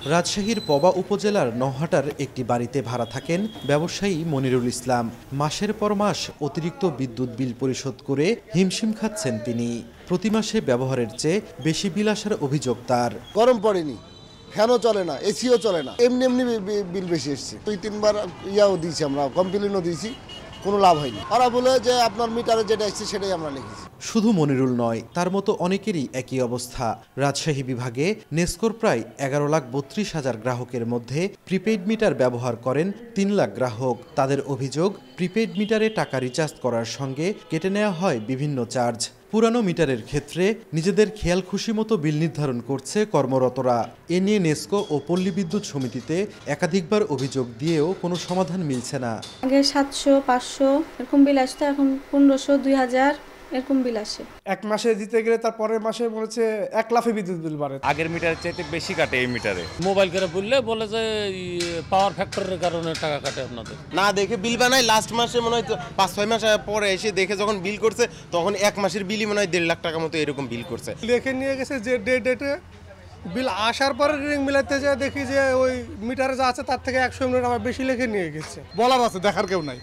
রাজশাহীর পবা উপজেলার নওহাটার একটি বাড়িতে ভাড়া থাকেন ব্যবসায়ী মনিরুল ইসলাম। মাসের পর মাস অতিরিক্ত বিদ্যুৎ বিল পরিশোধ করে হিমশিম খাচ্ছেন তিনি। প্রতি মাসে ব্যবহারের চেয়ে বেশি বিল আসার অভিযোগ তার। গরম পড়েনি, ফ্যানও চলে না, এসিও চলে না, এমনি এমনি বিল বেশি এসছে। 2-3 বার ইয়াও দিয়েছি, আমরা কমপ্লেনও দিয়েছি, কোনো লাভ হয়নি। ওরা বলে যে আপনার মিটারে যেটা এসছে সেটাই আমরা লিখেছি। শুধু মনিরুল নয়, তার মতো অনেকেরই একই অবস্থা। রাজশাহী বিভাগে নেসকোর প্রায় 11,32,000 গ্রাহকের মধ্যে প্রিপেইড মিটার ব্যবহার করেন 3 লাখ গ্রাহক। তাদের অভিযোগ, প্রিপেইড মিটারে টাকা রিচার্জ করার সঙ্গে কেটে নেওয়া হয় বিভিন্ন চার্জ। পুরানো মিটারের ক্ষেত্রে নিজেদের খেয়াল খুশি মতো বিল নির্ধারণ করছে কর্মরতরা। এ নিয়ে নেসকো ও পল্লী বিদ্যুৎ সমিতিতে একাধিকবার অভিযোগ দিয়েও কোনো সমাধান মিলছে না। আগে 700, 500 এরকম বিল আসতো, এখন 1500, 2000 এরকম বিল আসে। এক মাসে দিতে গেলে তার পরের মাসে মনে হচ্ছে 1 লাফে বিদ্যুৎ বিল বাড়ে। আগের মিটারের চাইতে বেশি কাটে এই মিটারে। মোবাইল করে বলে যে পাওয়ার ফ্যাক্টরের কারণে টাকা কাটে আপনাদের। না দেখে বিল বানায়, লাস্ট মাসে মনে হয় 5-6 মাস পরে এসে দেখে যখন বিল করছে তখন 1 মাসের বিলই মনে হয় 1.5 লাখ টাকা মতো এরকম বিল করছে। লিখে নিয়ে গেছে যে ডেটে বিল আসার পরে রিডিং মিলাতে যায়, দেখি যে ওই মিটারে যা আছে তার থেকে 100 ইউনিট আমার বেশি লিখে নিয়ে গেছে। বলার আছে, দেখার কেউ নাই।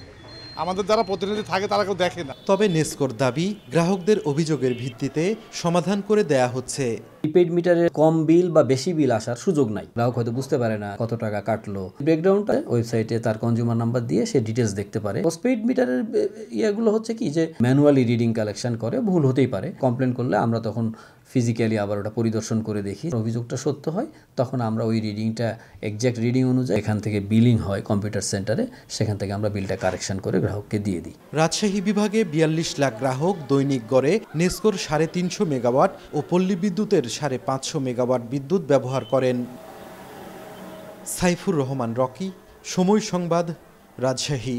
আমাদের যারা প্রতিনিধি থাকে তারা কেউ দেখে না। তবে নেসকোর দাবি, গ্রাহকদের অভিযোগের ভিত্তিতে সমাধান করে দেয়া হচ্ছে। প্রিপেইড মিটারে কম বিল বা বেশি বিল আসার সুযোগ নাই। গ্রাহক হয়তো বুঝতে পারে না কত টাকা কাটলো। ব্রেকডাউনটা ওয়েবসাইটে তার কনজিউমার নাম্বার দিয়ে সে ডিটেলস দেখতে পারে। পোস্টপেইড মিটারের ইয়েগুলো হচ্ছে কি যে ম্যানুয়ালি রিডিং কালেকশন করে, ভুল হতেই পারে। কমপ্লেন করলে আমরা তখন ফিজিক্যালি আবার ওটা পরিদর্শন করে দেখি। অভিযোগটা সত্য হয় তখন আমরা ওই রিডিংটা এক্স্যাক্ট রিডিং অনুযায়ী এখান থেকে বিলিং হয় কম্পিউটার সেন্টারে, সেখান থেকে আমরা বিলটা কারেকশন করে গ্রাহককে দিয়ে দিই। রাজশাহী বিভাগে 42 লাখ গ্রাহক দৈনিক গড়ে নেসকোর 350 মেগাওয়াট ও পল্লী বিদ্যুতের 550 মেগাওয়াট বিদ্যুৎ ব্যবহার করেন। সাইফুর রহমান রকি, সময় সংবাদ, রাজশাহী।